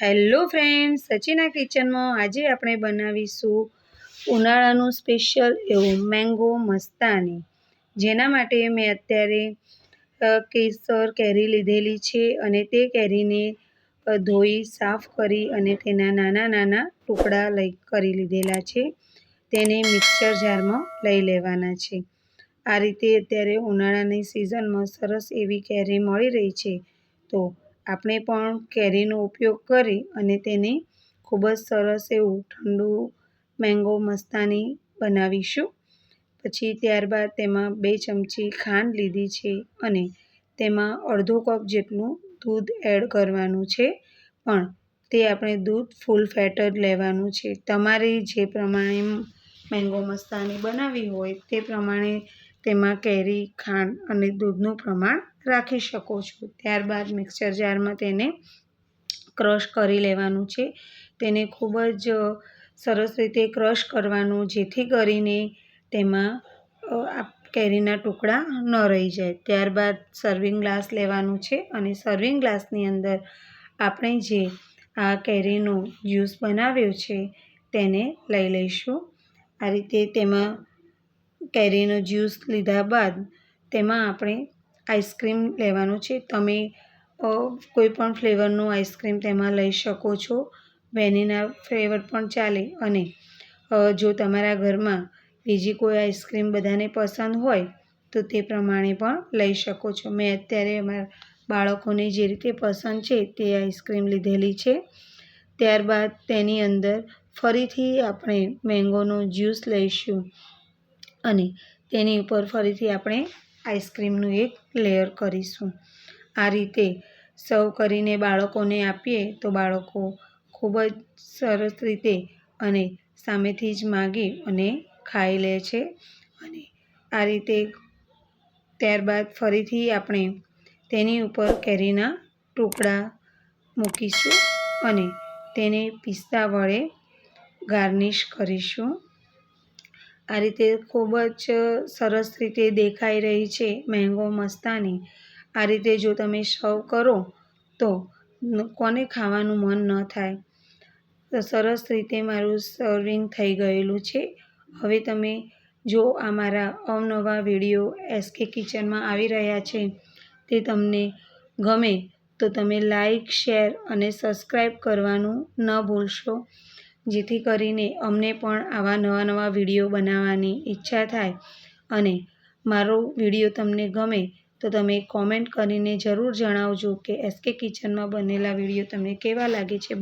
Hello friends, સચિના કિચનમાં આજે આપણે બનાવીશું ઉનાળાનું સ્પેશિયલ એવું મેંગો મસ્તાની, જેના માટે મેં અત્યારે કેસર કેરી લીધેલી છે અને તે કેરીને ધોઈ સાફ કરી અને તેના નાના નાના ટુકડા કરી લીધેલા છે. તેને મિક્સર જારમાં લઈ લેવાના છે. આ રીતે અત્યારે ઉનાળાની સિઝનમાં સરસ એવી કેરી મળી રહી છે, તો આપણે પણ કેરીનો ઉપયોગ કરી અને તેને ખૂબ જ સરસ એવું ઠંડુ મેંગો મસ્તાની બનાવીશું. પછી ત્યારબાદ તેમાં 2 ચમચી ખાંડ લીધી છે અને તેમાં અડધો કપ જેટલું દૂધ એડ કરવાનું છે, પણ તે આપણે દૂધ ફૂલ ફેટ જ લેવાનું છે. તમારે જે પ્રમાણે મેંગો મસ્તાની બનાવવી હોય તે પ્રમાણે તેમાં કેરી, ખાંડ અને દૂધનું પ્રમાણ રાખી શકો છો. ત્યારબાદ મિક્સર જારમાં તેને ક્રશ કરી લેવાનું છે. તેને ખૂબ જ સરસ રીતે ક્રશ કરવાનું, જેથી કરીને તેમાં કેરીના ટુકડા ન રહી જાય. ત્યારબાદ સર્વિંગ ગ્લાસ લેવાનું છે અને સર્વિંગ ગ્લાસની અંદર આપણે જે આ કેરીનો જ્યુસ બનાવ્યો છે તેને લઈ લઈશું. આ રીતે તેમાં કેરીનો જ્યુસ લીધા બાદ તેમાં આપણે આઈસ્ક્રીમ લેવાનું છે. તમે કોઈ પણ ફ્લેવરનું આઈસ્ક્રીમ તેમાં લઈ શકો છો. વેનીલા ફ્લેવર પણ ચાલે, અને જો તમારા ઘરમાં બીજી કોઈ આઈસ્ક્રીમ બધાને પસંદ હોય તો તે પ્રમાણે પણ લઈ શકો છો. મેં અત્યારે અમારા બાળકોને જે રીતે પસંદ છે તે આઈસ્ક્રીમ લીધેલી છે. ત્યારબાદ તેની અંદર ફરીથી આપણે મેંગોનો જ્યુસ લઈશું અને તેની ઉપર ફરીથી આપણે આઈસ્ક્રીમનું એક લેયર કરીશું. આ રીતે સર્વ કરીને બાળકોને આપીએ તો બાળકો ખૂબ જ સરસ રીતે અને સામેથી જ માગી અને ખાઈ લે છે. અને આ રીતે ત્યારબાદ ફરીથી આપણે તેની ઉપર કેરીના ટુકડા મૂકીશું અને તેને પિસ્તા વડે ગાર્નિશ કરીશું. આ રીતે ખૂબ જ સરસ રીતે દેખાઈ રહી છે મેંગો મસ્તાની. આ રીતે જો તમે સર્વ કરો તો કોને ખાવાનું મન ન થાય. તો સરસ રીતે મારું સર્વિંગ થઈ ગયેલું છે. હવે તમે જો આ મારા અવનવા વિડીયો એસકે કિચનમાં આવી રહ્યા છે તે તમને ગમે તો તમે લાઈક, શેર અને સબસ્ક્રાઈબ કરવાનું ન ભૂલશો, જેથી કરીને અમને પણ આવા નવા વિડીયો બનાવવાની ઈચ્છા થાય. અને મારો વિડીયો તમને ગમે તો તમે કોમેન્ટ કરીને જરૂર જણાવજો કે એસકે કિચનમાં બનેલા વિડીયો તમને કેવા લાગે છે.